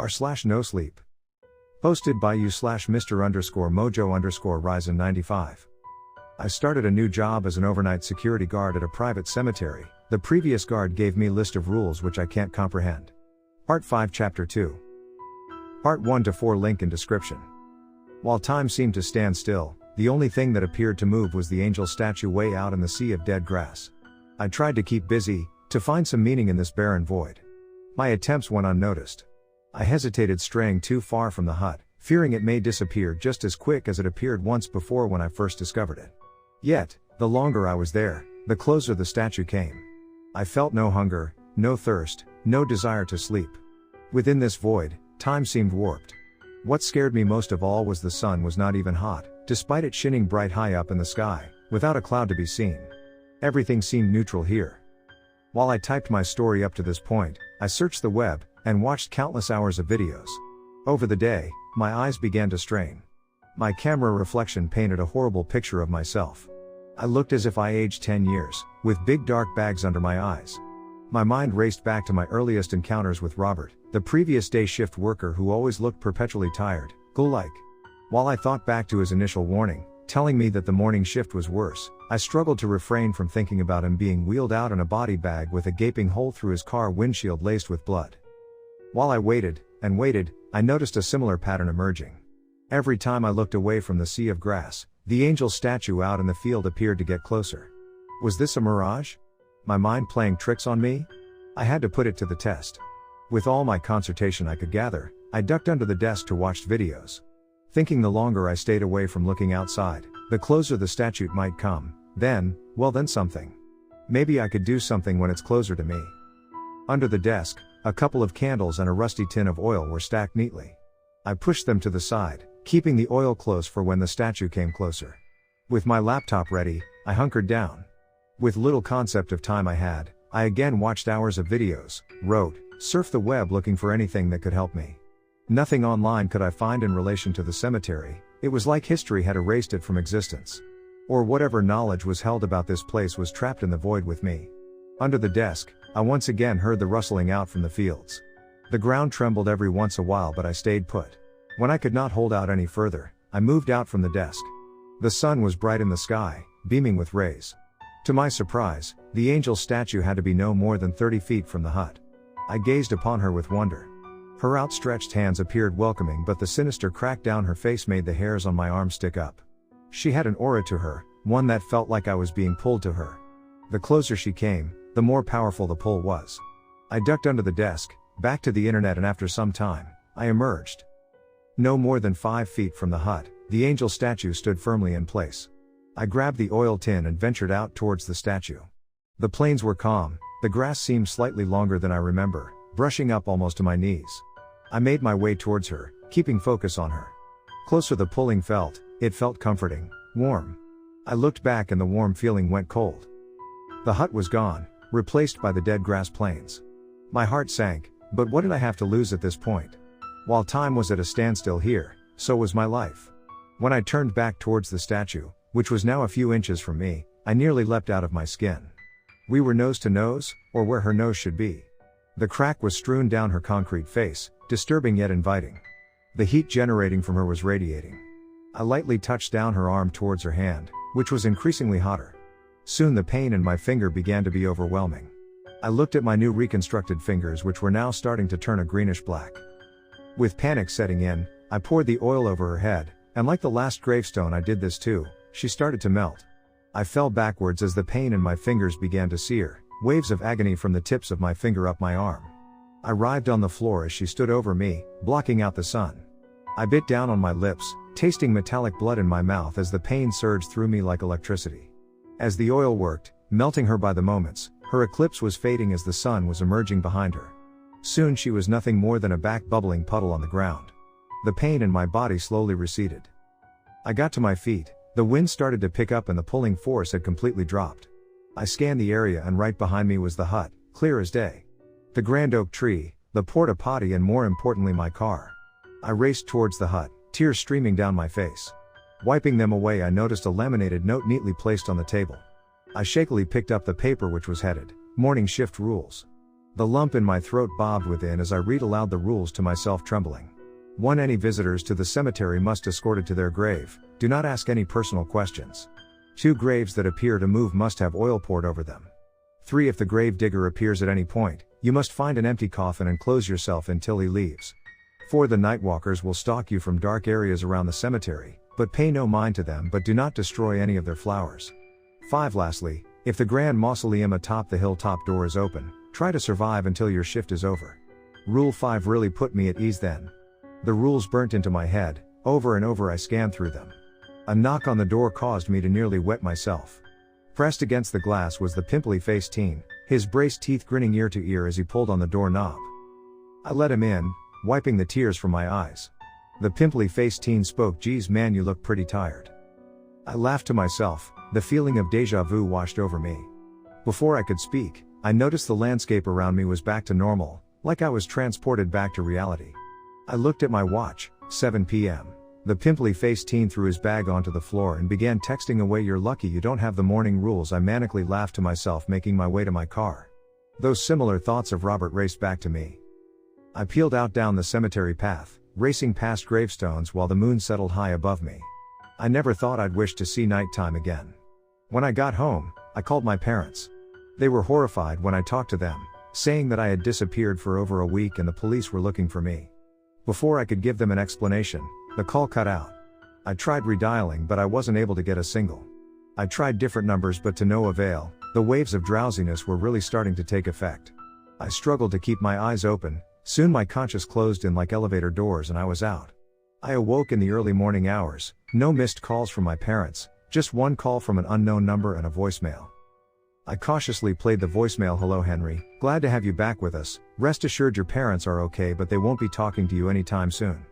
r/nosleep. Posted by you/Mr_Mojo_Risen95. I started a new job as an overnight security guard at a private cemetery. The previous guard gave me a list of rules which I can't comprehend. Part 5 Chapter 2. Part 1 to 4 link in description. While time seemed to stand still, the only thing that appeared to move was the angel statue way out in the sea of dead grass. I tried to keep busy, to find some meaning in this barren void. My attempts went unnoticed. I hesitated straying too far from the hut, fearing it may disappear just as quick as it appeared once before when I first discovered it. Yet, the longer I was there, the closer the statue came. I felt no hunger, no thirst, no desire to sleep. Within this void, time seemed warped. What scared me most of all was the sun was not even hot, despite it shining bright high up in the sky, without a cloud to be seen. Everything seemed neutral here. While I typed my story up to this point, I searched the web, and watched countless hours of videos. Over the day, my eyes began to strain. My camera reflection painted a horrible picture of myself. I looked as if I aged 10 years, with big dark bags under my eyes. My mind raced back to my earliest encounters with Robert, the previous day shift worker who always looked perpetually tired, ghoul-like. While I thought back to his initial warning, telling me that the morning shift was worse, I struggled to refrain from thinking about him being wheeled out in a body bag with a gaping hole through his car windshield laced with blood. While I waited, and waited, I noticed a similar pattern emerging. Every time I looked away from the sea of grass, the angel statue out in the field appeared to get closer. Was this a mirage? My mind playing tricks on me? I had to put it to the test. With all my concertation I could gather, I ducked under the desk to watch videos. Thinking the longer I stayed away from looking outside, the closer the statue might come, then something. Maybe I could do something when it's closer to me. Under the desk, a couple of candles and a rusty tin of oil were stacked neatly. I pushed them to the side, keeping the oil close for when the statue came closer. With my laptop ready, I hunkered down. With little concept of time I had, I again watched hours of videos, wrote, surfed the web looking for anything that could help me. Nothing online could I find in relation to the cemetery. It was like history had erased it from existence. Or whatever knowledge was held about this place was trapped in the void with me. Under the desk, I once again heard the rustling out from the fields. The ground trembled every once a while, but I stayed put. When I could not hold out any further, I moved out from the desk. The sun was bright in the sky, beaming with rays. To my surprise, the angel statue had to be no more than 30 feet from the hut. I gazed upon her with wonder. Her outstretched hands appeared welcoming, but the sinister crack down her face made the hairs on my arm stick up. She had an aura to her, one that felt like I was being pulled to her. The closer she came, the more powerful the pull was. I ducked under the desk, back to the internet, and after some time, I emerged. No more than 5 feet from the hut, the angel statue stood firmly in place. I grabbed the oil tin and ventured out towards the statue. The plains were calm, the grass seemed slightly longer than I remember, brushing up almost to my knees. I made my way towards her, keeping focus on her. Closer the pulling felt, it felt comforting, warm. I looked back and the warm feeling went cold. The hut was gone, replaced by the dead grass plains. My heart sank, but what did I have to lose at this point? While time was at a standstill here, so was my life. When I turned back towards the statue, which was now a few inches from me, I nearly leapt out of my skin. We were nose to nose, or where her nose should be. The crack was strewn down her concrete face, disturbing yet inviting. The heat generating from her was radiating. I lightly touched down her arm towards her hand, which was increasingly hotter. Soon the pain in my finger began to be overwhelming. I looked at my new reconstructed fingers, which were now starting to turn a greenish black. With panic setting in, I poured the oil over her head, and like the last gravestone I did this too, she started to melt. I fell backwards as the pain in my fingers began to sear, waves of agony from the tips of my finger up my arm. I writhed on the floor as she stood over me, blocking out the sun. I bit down on my lips, tasting metallic blood in my mouth as the pain surged through me like electricity. As the oil worked, melting her by the moments, her eclipse was fading as the sun was emerging behind her. Soon she was nothing more than a back bubbling puddle on the ground. The pain in my body slowly receded. I got to my feet, the wind started to pick up and the pulling force had completely dropped. I scanned the area and right behind me was the hut, clear as day. The grand oak tree, the porta potty, and more importantly my car. I raced towards the hut, tears streaming down my face. Wiping them away, I noticed a laminated note neatly placed on the table. I shakily picked up the paper, which was headed, Morning Shift Rules. The lump in my throat bobbed within as I read aloud the rules to myself, trembling. 1. Any visitors to the cemetery must escorted to their grave. Do not ask any personal questions. 2. Graves that appear to move must have oil poured over them. 3. If the grave digger appears at any point, you must find an empty coffin and close yourself until he leaves. 4. The nightwalkers will stalk you from dark areas around the cemetery, but pay no mind to them, but do not destroy any of their flowers. 5. Lastly, if the grand mausoleum atop the hilltop door is open, try to survive until your shift is over. Rule 5 really put me at ease then. The rules burnt into my head, over and over I scanned through them. A knock on the door caused me to nearly wet myself. Pressed against the glass was the pimply-faced teen, his braced teeth grinning ear to ear as he pulled on the doorknob. I let him in, wiping the tears from my eyes. The pimply-faced teen spoke. "Geez man, you look pretty tired." I laughed to myself, the feeling of déjà vu washed over me. Before I could speak, I noticed the landscape around me was back to normal, like I was transported back to reality. I looked at my watch, 7 p.m. The pimply-faced teen threw his bag onto the floor and began texting away. "You're lucky you don't have the morning rules," I manically laughed to myself, making my way to my car. Those similar thoughts of Robert raced back to me. I peeled out down the cemetery path, racing past gravestones while the moon settled high above me. I never thought I'd wish to see nighttime again. When I got home, I called my parents. They were horrified when I talked to them, saying that I had disappeared for over a week and the police were looking for me. Before I could give them an explanation, the call cut out. I tried redialing, but I wasn't able to get a single. I tried different numbers, but to no avail. The waves of drowsiness were really starting to take effect. I struggled to keep my eyes open. Soon my conscience closed in like elevator doors and I was out. I awoke in the early morning hours. No missed calls from my parents, just one call from an unknown number and a voicemail. I cautiously played the voicemail. "Hello Henry, glad to have you back with us. Rest assured your parents are okay, but they won't be talking to you anytime soon.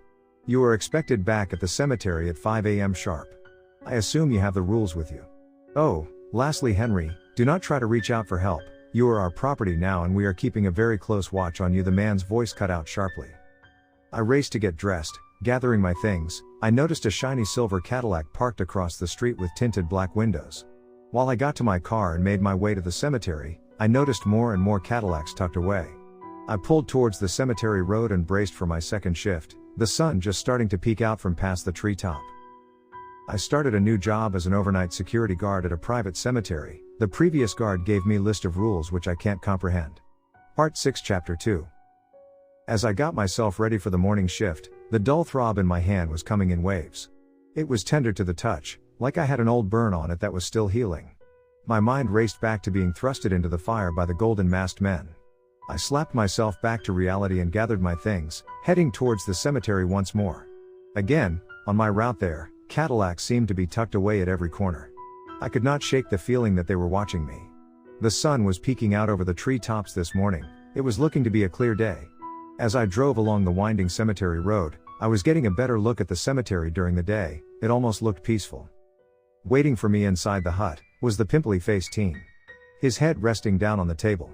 You are expected back at the cemetery at 5 a.m. sharp. I assume you have the rules with you. Oh, lastly Henry, do not try to reach out for help. You are our property now and we are keeping a very close watch on you." The man's voice cut out sharply. I raced to get dressed, gathering my things. I noticed a shiny silver Cadillac parked across the street with tinted black windows. While I got to my car and made my way to the cemetery, I noticed more and more Cadillacs tucked away. I pulled towards the cemetery road and braced for my second shift, the sun just starting to peek out from past the treetop. I started a new job as an overnight security guard at a private cemetery. The previous guard gave me a list of rules which I can't comprehend. Part 6 Chapter 2. As I got myself ready for the morning shift, the dull throb in my hand was coming in waves. It was tender to the touch, like I had an old burn on it that was still healing. My mind raced back to being thrusted into the fire by the golden masked men. I slapped myself back to reality and gathered my things, heading towards the cemetery once more. Again, on my route there, Cadillacs seemed to be tucked away at every corner. I could not shake the feeling that they were watching me. The sun was peeking out over the treetops this morning. It was looking to be a clear day. As I drove along the winding cemetery road, I was getting a better look at the cemetery during the day. It almost looked peaceful. Waiting for me inside the hut was the pimply-faced teen, his head resting down on the table.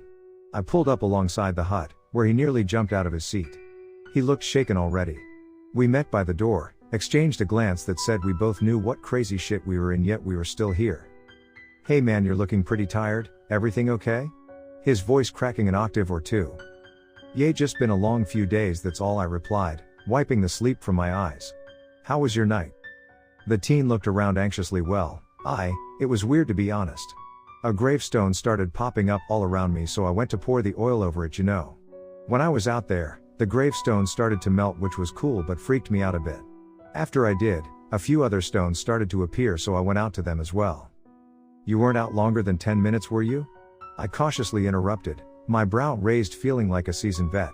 I pulled up alongside the hut, where he nearly jumped out of his seat. He looked shaken already. We met by the door, exchanged a glance that said we both knew what crazy shit we were in, yet we were still here. "Hey man, you're looking pretty tired, everything okay?" His voice cracking an octave or two. "Yeah, just been a long few days, that's all," I replied, wiping the sleep from my eyes. "How was your night?" The teen looked around anxiously. "Well, it was weird to be honest. A gravestone started popping up all around me, so I went to pour the oil over it, you know. When I was out there, the gravestone started to melt, which was cool but freaked me out a bit. After I did, a few other stones started to appear, so I went out to them as well." "You weren't out longer than 10 minutes, were you?" I cautiously interrupted, my brow raised, feeling like a seasoned vet.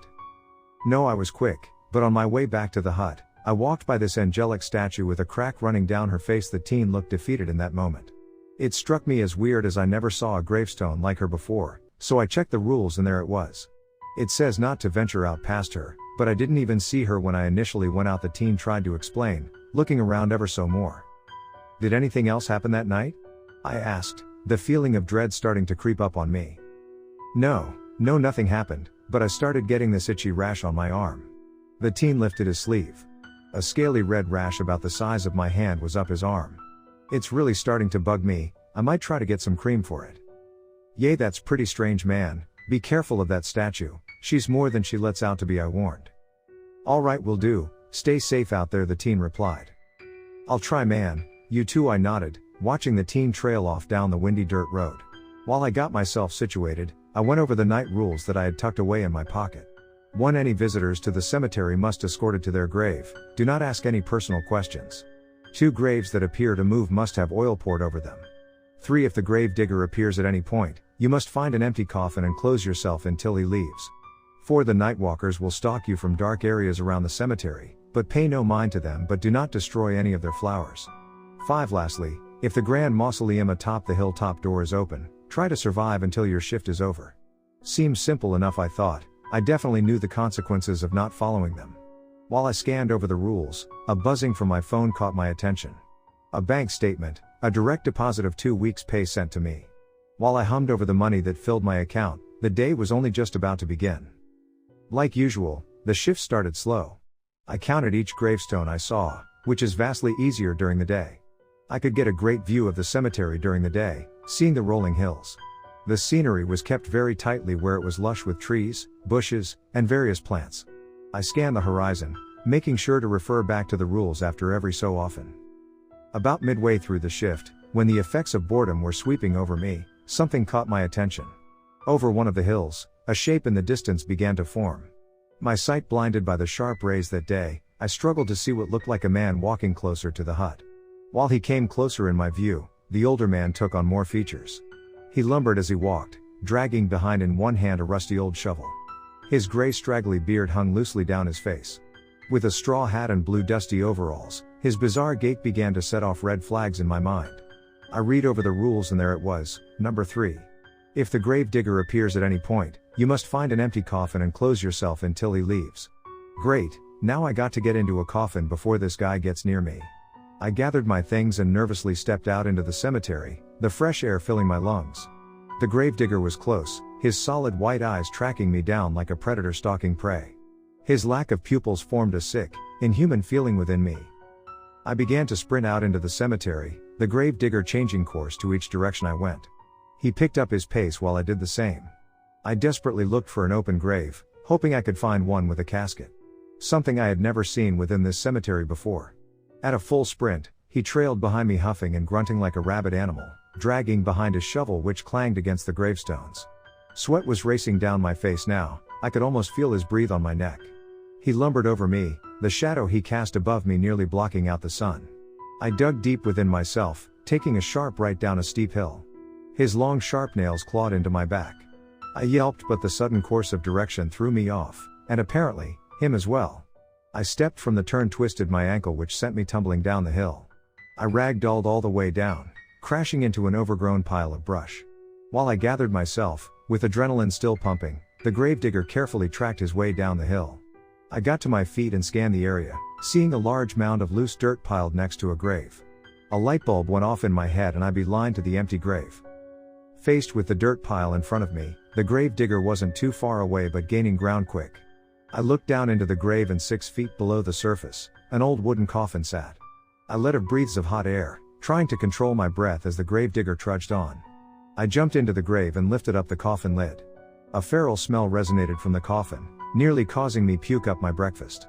"No, I was quick, but on my way back to the hut, I walked by this angelic statue with a crack running down her face." The teen looked defeated in that moment. It struck me as weird, as I never saw a gravestone like her before, so I checked the rules and there it was. It says not to venture out past her, but I didn't even see her when I initially went out, the teen tried to explain, looking around ever so more. "Did anything else happen that night?" I asked, the feeling of dread starting to creep up on me. No, nothing happened, but I started getting this itchy rash on my arm." The teen lifted his sleeve. A scaly red rash about the size of my hand was up his arm. "It's really starting to bug me, I might try to get some cream for it." "Yay, that's pretty strange man, Be careful of that statue, she's more than she lets out to be, I warned. Alright, will do, stay safe out there, the teen replied. I'll try, man, you too, I nodded, watching the teen trail off down the windy dirt road. While I got myself situated, I went over the night rules that I had tucked away in my pocket. 1. Any visitors to the cemetery must escort it to their grave. Do not ask any personal questions. 2. Graves that appear to move must have oil poured over them. 3. If the grave digger appears at any point, you must find an empty coffin and close yourself until he leaves. 4. The nightwalkers will stalk you from dark areas around the cemetery, but pay no mind to them, but do not destroy any of their flowers. 5. Lastly, if the grand mausoleum atop the hilltop door is open, try to survive until your shift is over. Seems simple enough, I thought. I definitely knew the consequences of not following them. While I scanned over the rules, a buzzing from my phone caught my attention. A bank statement, a direct deposit of 2 weeks' pay sent to me. While I hummed over the money that filled my account, the day was only just about to begin. Like usual, the shift started slow. I counted each gravestone I saw, which is vastly easier during the day. I could get a great view of the cemetery during the day, seeing the rolling hills. The scenery was kept very tightly where it was lush with trees, bushes, and various plants. I scanned the horizon, making sure to refer back to the rules after every so often. About midway through the shift, when the effects of boredom were sweeping over me, something caught my attention. Over one of the hills, a shape in the distance began to form. My sight blinded by the sharp rays that day, I struggled to see what looked like a man walking closer to the hut. While he came closer in my view, the older man took on more features. He lumbered as he walked, dragging behind in one hand a rusty old shovel. His gray straggly beard hung loosely down his face. With a straw hat and blue dusty overalls, his bizarre gait began to set off red flags in my mind. I read over the rules and there it was, number 3. If the grave digger appears at any point, you must find an empty coffin and close yourself until he leaves. Great, now I got to get into a coffin before this guy gets near me. I gathered my things and nervously stepped out into the cemetery, the fresh air filling my lungs. The gravedigger was close, his solid white eyes tracking me down like a predator stalking prey. His lack of pupils formed a sick, inhuman feeling within me. I began to sprint out into the cemetery, the gravedigger changing course to each direction I went. He picked up his pace while I did the same. I desperately looked for an open grave, hoping I could find one with a casket. Something I had never seen within this cemetery before. At a full sprint, he trailed behind me, huffing and grunting like a rabid animal, dragging behind his shovel which clanged against the gravestones. Sweat was racing down my face now, I could almost feel his breath on my neck. He lumbered over me, the shadow he cast above me nearly blocking out the sun. I dug deep within myself, taking a sharp right down a steep hill. His long sharp nails clawed into my back. I yelped, but the sudden course of direction threw me off, and apparently, him as well. I stepped from the turn, twisted my ankle which sent me tumbling down the hill. I ragdolled all the way down, crashing into an overgrown pile of brush. While I gathered myself, with adrenaline still pumping, the gravedigger carefully tracked his way down the hill. I got to my feet and scanned the area, seeing a large mound of loose dirt piled next to a grave. A light bulb went off in my head and I beelined to the empty grave. Faced with the dirt pile in front of me, the gravedigger wasn't too far away but gaining ground quick. I looked down into the grave and 6 feet below the surface, an old wooden coffin sat. I let out breaths of hot air, trying to control my breath as the gravedigger trudged on. I jumped into the grave and lifted up the coffin lid. A feral smell resonated from the coffin, nearly causing me puke up my breakfast.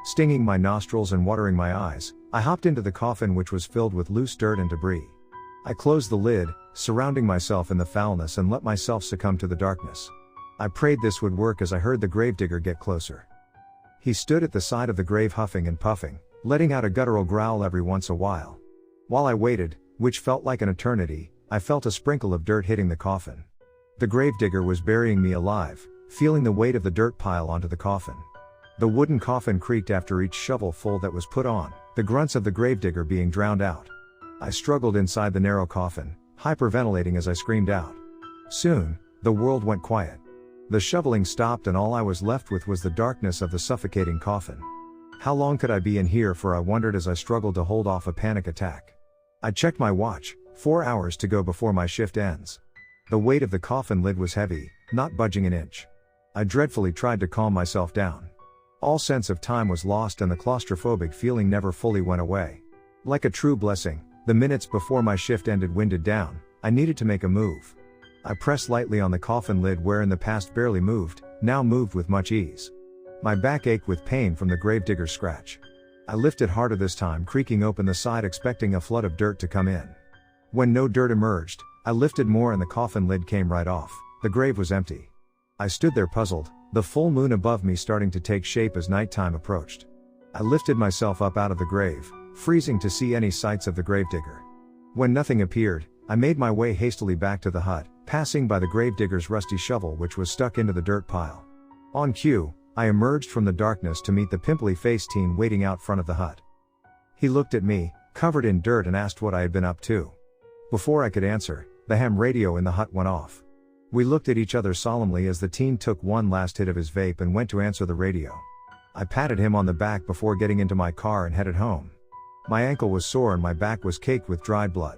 Stinging my nostrils and watering my eyes, I hopped into the coffin which was filled with loose dirt and debris. I closed the lid, surrounding myself in the foulness and let myself succumb to the darkness. I prayed this would work as I heard the gravedigger get closer. He stood at the side of the grave huffing and puffing, letting out a guttural growl every once a while. While I waited, which felt like an eternity, I felt a sprinkle of dirt hitting the coffin. The gravedigger was burying me alive, feeling the weight of the dirt pile onto the coffin. The wooden coffin creaked after each shovelful that was put on, the grunts of the gravedigger being drowned out. I struggled inside the narrow coffin, hyperventilating as I screamed out. Soon, the world went quiet. The shoveling stopped and all I was left with was the darkness of the suffocating coffin. How long could I be in here for, I wondered as I struggled to hold off a panic attack. I checked my watch, 4 hours to go before my shift ends. The weight of the coffin lid was heavy, not budging an inch. I dreadfully tried to calm myself down. All sense of time was lost and the claustrophobic feeling never fully went away. Like a true blessing, the minutes before my shift ended winded down. I needed to make a move. I pressed lightly on the coffin lid where in the past barely moved, now moved with much ease. My back ached with pain from the gravedigger's scratch. I lifted harder this time, creaking open the side expecting a flood of dirt to come in. When no dirt emerged, I lifted more and the coffin lid came right off. The grave was empty. I stood there puzzled, the full moon above me starting to take shape as nighttime approached. I lifted myself up out of the grave, freezing to see any sights of the gravedigger. When nothing appeared, I made my way hastily back to the hut, passing by the gravedigger's rusty shovel which was stuck into the dirt pile. On cue, I emerged from the darkness to meet the pimply-faced teen waiting out front of the hut. He looked at me, covered in dirt, and asked what I had been up to. Before I could answer, the ham radio in the hut went off. We looked at each other solemnly as the teen took one last hit of his vape and went to answer the radio. I patted him on the back before getting into my car and headed home. My ankle was sore and my back was caked with dried blood.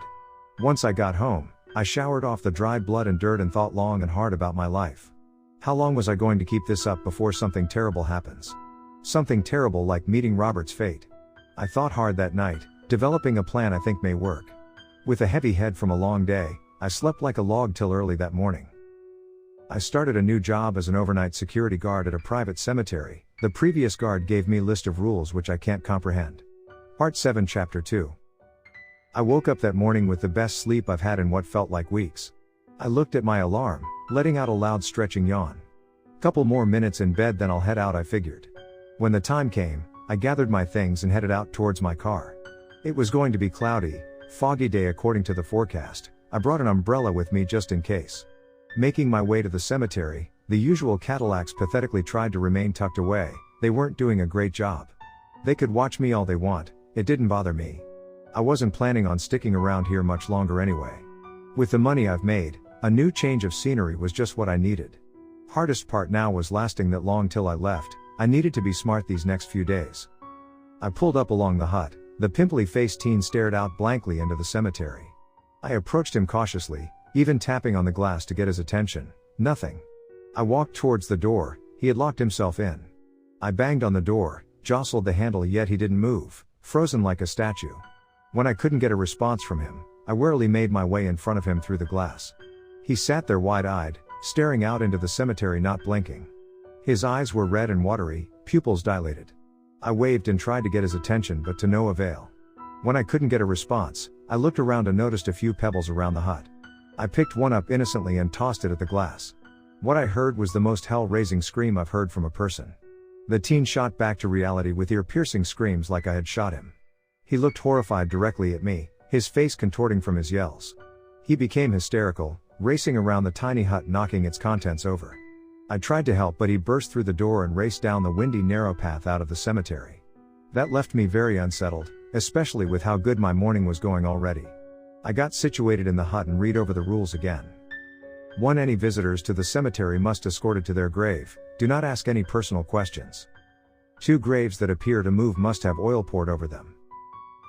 Once I got home, I showered off the dried blood and dirt and thought long and hard about my life. How long was I going to keep this up before something terrible happens? Something terrible like meeting Robert's fate. I thought hard that night, developing a plan I think may work. With a heavy head from a long day, I slept like a log till early that morning. I started a new job as an overnight security guard at a private cemetery. The previous guard gave me a list of rules which I can't comprehend. Part 7 Chapter 2. I woke up that morning with the best sleep I've had in what felt like weeks. I looked at my alarm, letting out a loud stretching yawn. Couple more minutes in bed then I'll head out, I figured. When the time came, I gathered my things and headed out towards my car. It was going to be cloudy, foggy day according to the forecast. I brought an umbrella with me just in case. Making my way to the cemetery, the usual Cadillacs pathetically tried to remain tucked away. They weren't doing a great job. They could watch me all they want, it didn't bother me. I wasn't planning on sticking around here much longer anyway. With the money I've made, a new change of scenery was just what I needed. Hardest part now was lasting that long till I left. I needed to be smart these next few days. I pulled up along the hut. The pimply-faced teen stared out blankly into the cemetery. I approached him cautiously, even tapping on the glass to get his attention. Nothing. I walked towards the door. He had locked himself in. I banged on the door, jostled the handle, yet he didn't move, frozen like a statue. When I couldn't get a response from him, I warily made my way in front of him through the glass. He sat there wide-eyed, staring out into the cemetery, not blinking. His eyes were red and watery, pupils dilated. I waved and tried to get his attention, but to no avail. When I couldn't get a response, I looked around and noticed a few pebbles around the hut. I picked one up innocently and tossed it at the glass. What I heard was the most hell-raising scream I've heard from a person. The teen shot back to reality with ear-piercing screams like I had shot him. He looked horrified directly at me, his face contorting from his yells. He became hysterical, racing around the tiny hut, knocking its contents over. I tried to help, but he burst through the door and raced down the windy narrow path out of the cemetery. That left me very unsettled, especially with how good my morning was going already. I got situated in the hut and read over the rules again. 1. Any visitors to the cemetery must escorted to their grave. Do not ask any personal questions. 2. Graves that appear to move must have oil poured over them.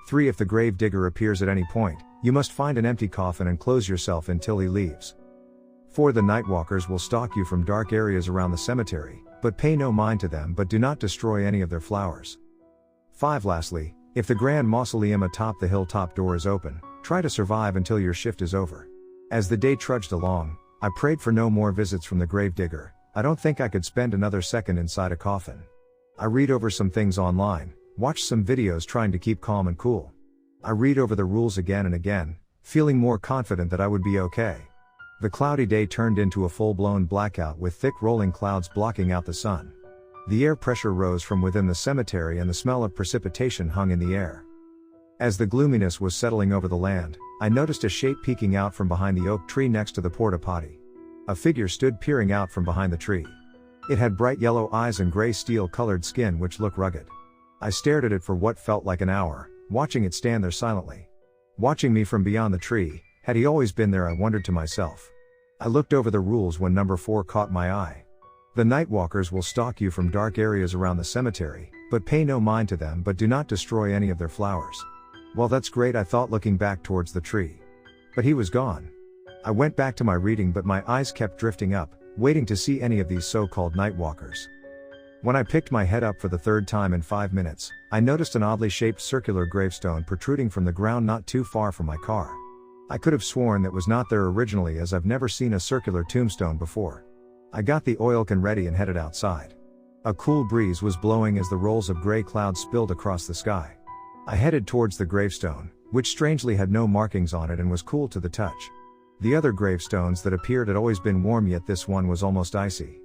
3. If the grave digger appears at any point, you must find an empty coffin and close yourself until he leaves. 4. The nightwalkers will stalk you from dark areas around the cemetery, but pay no mind to them, but do not destroy any of their flowers. 5. Lastly, if the grand mausoleum atop the hilltop door is open, try to survive until your shift is over. As the day trudged along, I prayed for no more visits from the gravedigger. I don't think I could spend another second inside a coffin. I read over some things online, watched some videos trying to keep calm and cool. I read over the rules again and again, feeling more confident that I would be okay. The cloudy day turned into a full-blown blackout with thick rolling clouds blocking out the sun. The air pressure rose from within the cemetery and the smell of precipitation hung in the air. As the gloominess was settling over the land, I noticed a shape peeking out from behind the oak tree next to the porta potty. A figure stood peering out from behind the tree. It had bright yellow eyes and gray steel-colored skin which looked rugged. I stared at it for what felt like an hour, watching it stand there silently. Watching me from beyond the tree. Had he always been there, I wondered to myself. I looked over the rules when number 4 caught my eye. The nightwalkers will stalk you from dark areas around the cemetery, but pay no mind to them, but do not destroy any of their flowers. Well, that's great, I thought, looking back towards the tree. But he was gone. I went back to my reading, but my eyes kept drifting up, waiting to see any of these so-called nightwalkers. When I picked my head up for the 3rd time in 5 minutes, I noticed an oddly shaped circular gravestone protruding from the ground not too far from my car. I could have sworn that was not there originally, as I've never seen a circular tombstone before. I got the oil can ready and headed outside. A cool breeze was blowing as the rolls of gray clouds spilled across the sky. I headed towards the gravestone, which strangely had no markings on it and was cool to the touch. The other gravestones that appeared had always been warm, yet this one was almost icy.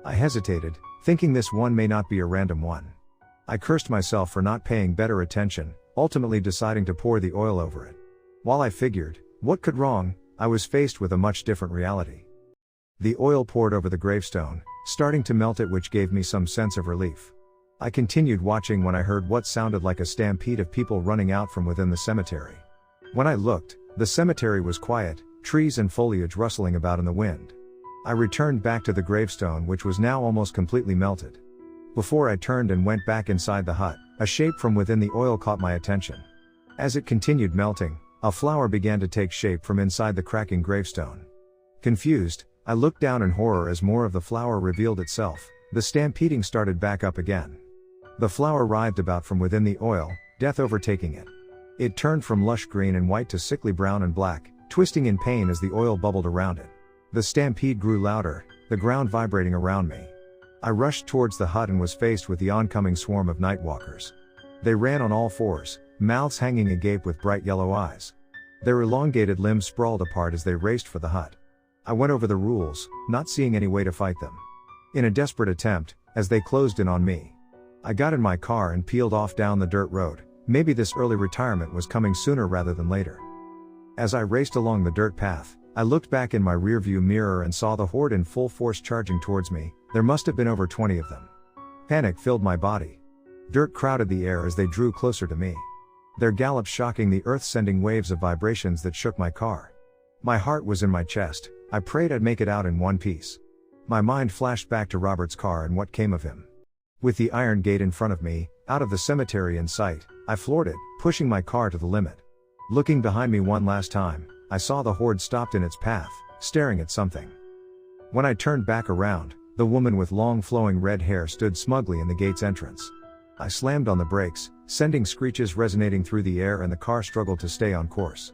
I hesitated, thinking this one may not be a random one. I cursed myself for not paying better attention, ultimately deciding to pour the oil over it. While I figured, what could wrong, I was faced with a much different reality. The oil poured over the gravestone, starting to melt it, which gave me some sense of relief. I continued watching when I heard what sounded like a stampede of people running out from within the cemetery. When I looked, the cemetery was quiet, trees and foliage rustling about in the wind. I returned back to the gravestone, which was now almost completely melted. Before I turned and went back inside the hut, a shape from within the oil caught my attention. As it continued melting, a flower began to take shape from inside the cracking gravestone. Confused, I looked down in horror as more of the flower revealed itself. The stampeding started back up again. The flower writhed about from within the oil, death overtaking it. It turned from lush green and white to sickly brown and black, twisting in pain as the oil bubbled around it. The stampede grew louder, the ground vibrating around me. I rushed towards the hut and was faced with the oncoming swarm of nightwalkers. They ran on all fours, mouths hanging agape with bright yellow eyes. Their elongated limbs sprawled apart as they raced for the hut. I went over the rules, not seeing any way to fight them. In a desperate attempt, as they closed in on me, I got in my car and peeled off down the dirt road. Maybe this early retirement was coming sooner rather than later. As I raced along the dirt path, I looked back in my rearview mirror and saw the horde in full force charging towards me. There must have been over 20 of them. Panic filled my body. Dirt crowded the air as they drew closer to me. Their gallop shocking the earth, sending waves of vibrations that shook my car. My heart was in my chest. I prayed I'd make it out in one piece. My mind flashed back to Robert's car and what came of him. With the iron gate in front of me, out of the cemetery in sight, I floored it, pushing my car to the limit. Looking behind me one last time, I saw the horde stopped in its path, staring at something. When I turned back around, the woman with long flowing red hair stood smugly in the gate's entrance. I slammed on the brakes, sending screeches resonating through the air, and the car struggled to stay on course.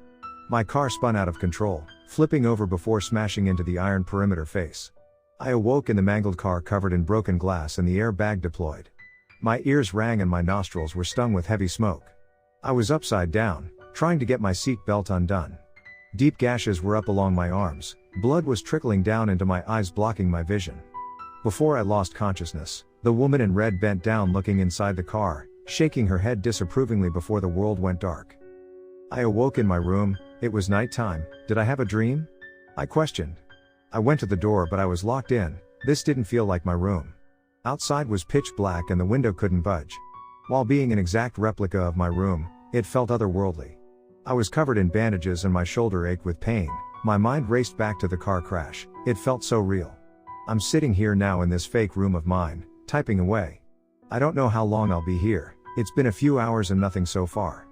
My car spun out of control, flipping over before smashing into the iron perimeter face. I awoke in the mangled car covered in broken glass and the airbag deployed. My ears rang and my nostrils were stung with heavy smoke. I was upside down, trying to get my seat belt undone. Deep gashes were up along my arms, blood was trickling down into my eyes, blocking my vision. Before I lost consciousness, the woman in red bent down looking inside the car, shaking her head disapprovingly before the world went dark. I awoke in my room. It was nighttime. Did I have a dream? I questioned. I went to the door, but I was locked in. This didn't feel like my room. Outside was pitch black and the window couldn't budge. While being an exact replica of my room, it felt otherworldly. I was covered in bandages and my shoulder ached with pain. My mind raced back to the car crash. It felt so real. I'm sitting here now in this fake room of mine, typing away. I don't know how long I'll be here. It's been a few hours and nothing so far.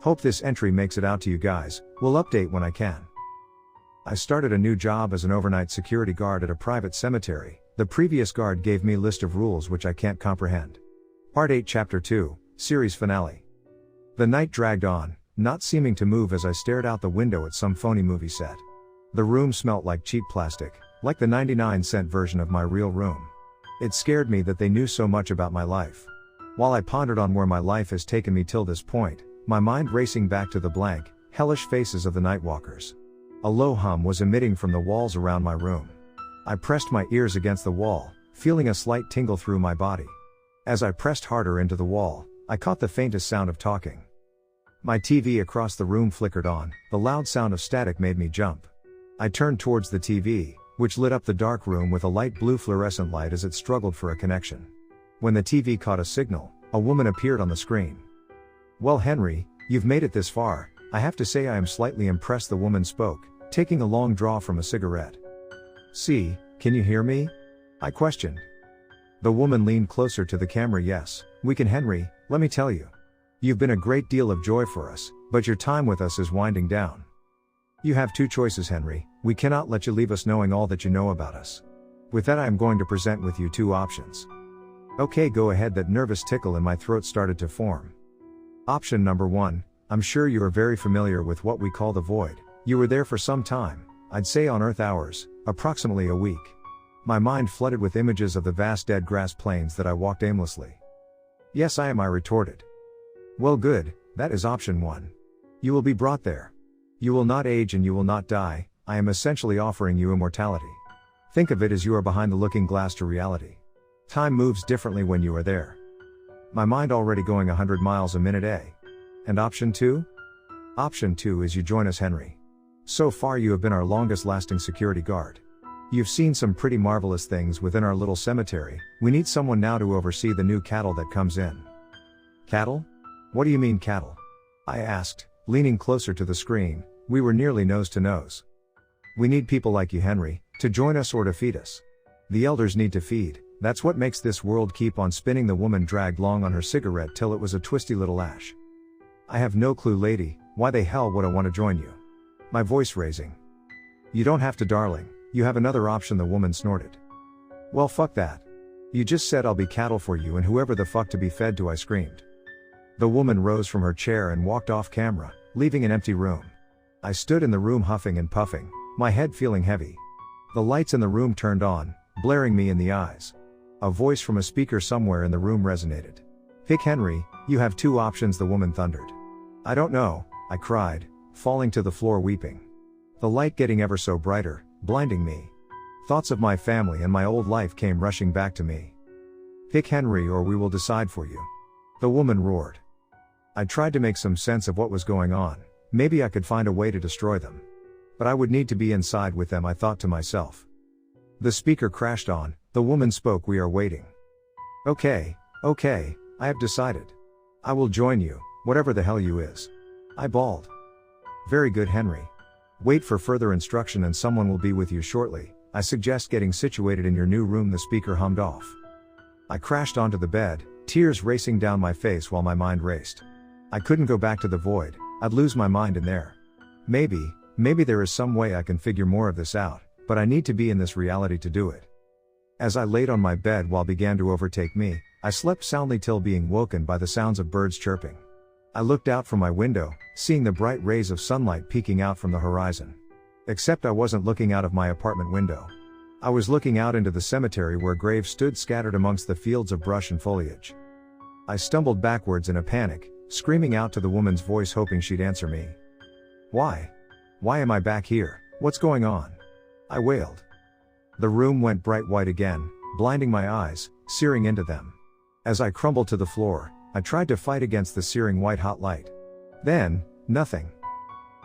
Hope this entry makes it out to you guys. We'll update when I can. I started a new job as an overnight security guard at a private cemetery. The previous guard gave me a list of rules which I can't comprehend. Part 8 Chapter 2, Series Finale. The night dragged on, not seeming to move as I stared out the window at some phony movie set. The room smelt like cheap plastic, like the 99-cent version of my real room. It scared me that they knew so much about my life. While I pondered on where my life has taken me till this point, my mind racing back to the blank, hellish faces of the nightwalkers. A low hum was emitting from the walls around my room. I pressed my ears against the wall, feeling a slight tingle through my body. As I pressed harder into the wall, I caught the faintest sound of talking. My TV across the room flickered on. The loud sound of static made me jump. I turned towards the TV, which lit up the dark room with a light blue fluorescent light as it struggled for a connection. When the TV caught a signal, a woman appeared on the screen. "Well, Henry, you've made it this far. I have to say I am slightly impressed," the woman spoke, taking a long draw from a cigarette. "See, can you hear me?" I questioned. The woman leaned closer to the camera. "Yes, we can, Henry. Let me tell you. You've been a great deal of joy for us, but your time with us is winding down. You have two choices, Henry. We cannot let you leave us knowing all that you know about us. With that, I am going to present with you two options." "Okay, go ahead." That nervous tickle in my throat started to form. Option number 1, I'm sure you are very familiar with what we call the void. You were there for some time, I'd say on Earth hours, approximately a week. My mind flooded with images of the vast dead grass plains that I walked aimlessly. Yes, I am, I retorted. Well, good, that is option 1. You will be brought there. You will not age and you will not die, I am essentially offering you immortality. Think of it as you are behind the looking glass to reality. Time moves differently when you are there. My mind already going 100 miles a minute, eh? And option 2? Option 2 is you join us, Henry. So far you have been our longest lasting security guard. You've seen some pretty marvelous things within our little cemetery. We need someone now to oversee the new cattle that comes in. Cattle? What do you mean cattle? I asked, leaning closer to the screen. We were nearly nose to nose. We need people like you, Henry, to join us or to feed us. The elders need to feed, that's what makes this world keep on spinning. The woman dragged long on her cigarette till it was a twisty little ash. I have no clue, lady, why the hell would I want to join you? My voice raising. You don't have to, darling, you have another option, the woman snorted. Well, fuck that. You just said I'll be cattle for you and whoever the fuck to be fed to, I screamed. The woman rose from her chair and walked off camera, leaving an empty room. I stood in the room huffing and puffing, my head feeling heavy. The lights in the room turned on, blaring me in the eyes. A voice from a speaker somewhere in the room resonated. Pick, Henry, you have 2 options, the woman thundered. I don't know, I cried, falling to the floor weeping. The light getting ever so brighter, blinding me. Thoughts of my family and my old life came rushing back to me. Pick, Henry, or we will decide for you. The woman roared. I tried to make some sense of what was going on. Maybe I could find a way to destroy them. But I would need to be inside with them, I thought to myself. The speaker crashed on. The woman spoke, we are waiting. Okay, I have decided. I will join you, whatever the hell you is. I bawled. Very good, Henry. Wait for further instruction and someone will be with you shortly. I suggest getting situated in your new room, the speaker hummed off. I crashed onto the bed, tears racing down my face while my mind raced. I couldn't go back to the void, I'd lose my mind in there. Maybe there is some way I can figure more of this out, but I need to be in this reality to do it. As I laid on my bed while began to overtake me, I slept soundly till being woken by the sounds of birds chirping. I looked out from my window, seeing the bright rays of sunlight peeking out from the horizon. Except I wasn't looking out of my apartment window. I was looking out into the cemetery where graves stood scattered amongst the fields of brush and foliage. I stumbled backwards in a panic, screaming out to the woman's voice, hoping she'd answer me. Why? Why am I back here? What's going on? I wailed. The room went bright white again, blinding my eyes, searing into them. As I crumbled to the floor, I tried to fight against the searing white-hot light. Then, nothing.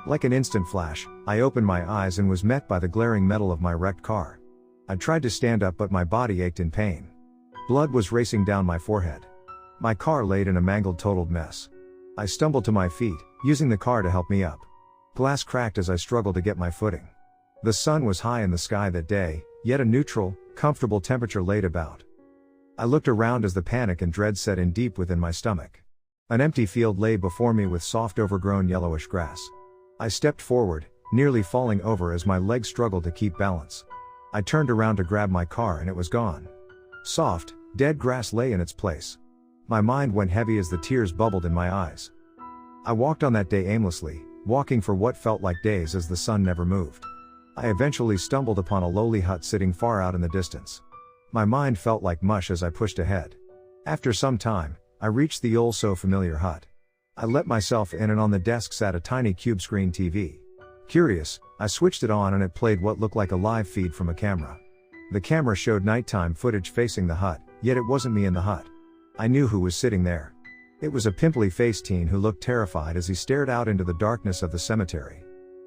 Like an instant flash, I opened my eyes and was met by the glaring metal of my wrecked car. I tried to stand up, but my body ached in pain. Blood was racing down my forehead. My car laid in a mangled, totaled mess. I stumbled to my feet, using the car to help me up. Glass cracked as I struggled to get my footing. The sun was high in the sky that day, yet a neutral, comfortable temperature laid about. I looked around as the panic and dread set in deep within my stomach. An empty field lay before me with soft, overgrown yellowish grass. I stepped forward, nearly falling over as my legs struggled to keep balance. I turned around to grab my car and it was gone. Soft, dead grass lay in its place. My mind went heavy as the tears bubbled in my eyes. I walked on that day aimlessly, walking for what felt like days as the sun never moved. I eventually stumbled upon a lowly hut sitting far out in the distance. My mind felt like mush as I pushed ahead. After some time, I reached the old so familiar hut. I let myself in and on the desk sat a tiny cube screen TV. Curious, I switched it on and it played what looked like a live feed from a camera. The camera showed nighttime footage facing the hut, yet it wasn't me in the hut. I knew who was sitting there. It was a pimply-faced teen who looked terrified as he stared out into the darkness of the cemetery.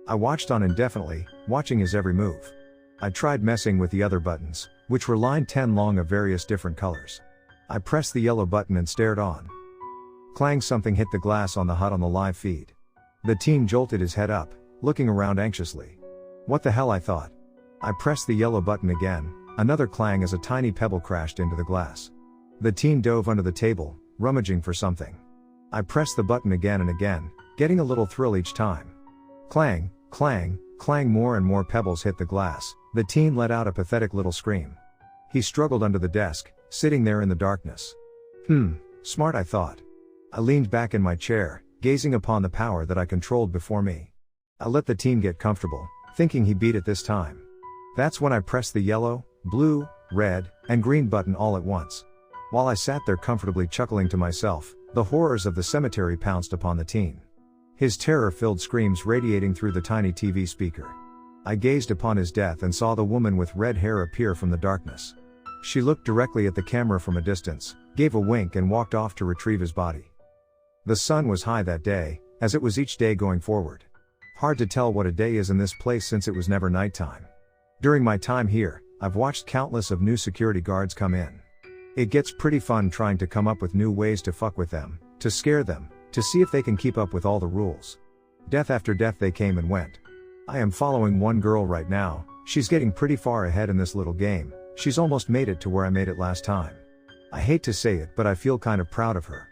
I watched on indefinitely, watching his every move. I tried messing with the other buttons, which were lined 10 long of various different colors. I pressed the yellow button and stared on. Clang, something hit the glass on the hut on the live feed. The teen jolted his head up, looking around anxiously. What the hell, I thought. I pressed the yellow button again, another clang as a tiny pebble crashed into the glass. The teen dove under the table, rummaging for something. I pressed the button again and again, getting a little thrill each time. Clang, clang, clang, more and more pebbles hit the glass. The teen let out a pathetic little scream. He struggled under the desk, sitting there in the darkness. Smart, I thought. I leaned back in my chair, gazing upon the power that I controlled before me. I let the team get comfortable, thinking he beat it this time. That's when I pressed the yellow, blue, red, and green button all at once. While I sat there comfortably chuckling to myself, the horrors of the cemetery pounced upon the teen. His terror-filled screams radiating through the tiny TV speaker. I gazed upon his death and saw the woman with red hair appear from the darkness. She looked directly at the camera from a distance, gave a wink and walked off to retrieve his body. The sun was high that day, as it was each day going forward. Hard to tell what a day is in this place since it was never nighttime. During my time here, I've watched countless of new security guards come in. It gets pretty fun trying to come up with new ways to fuck with them, to scare them, to see if they can keep up with all the rules. Death after death they came and went. I am following one girl right now. She's getting pretty far ahead in this little game. She's almost made it to where I made it last time. I hate to say it, but I feel kind of proud of her.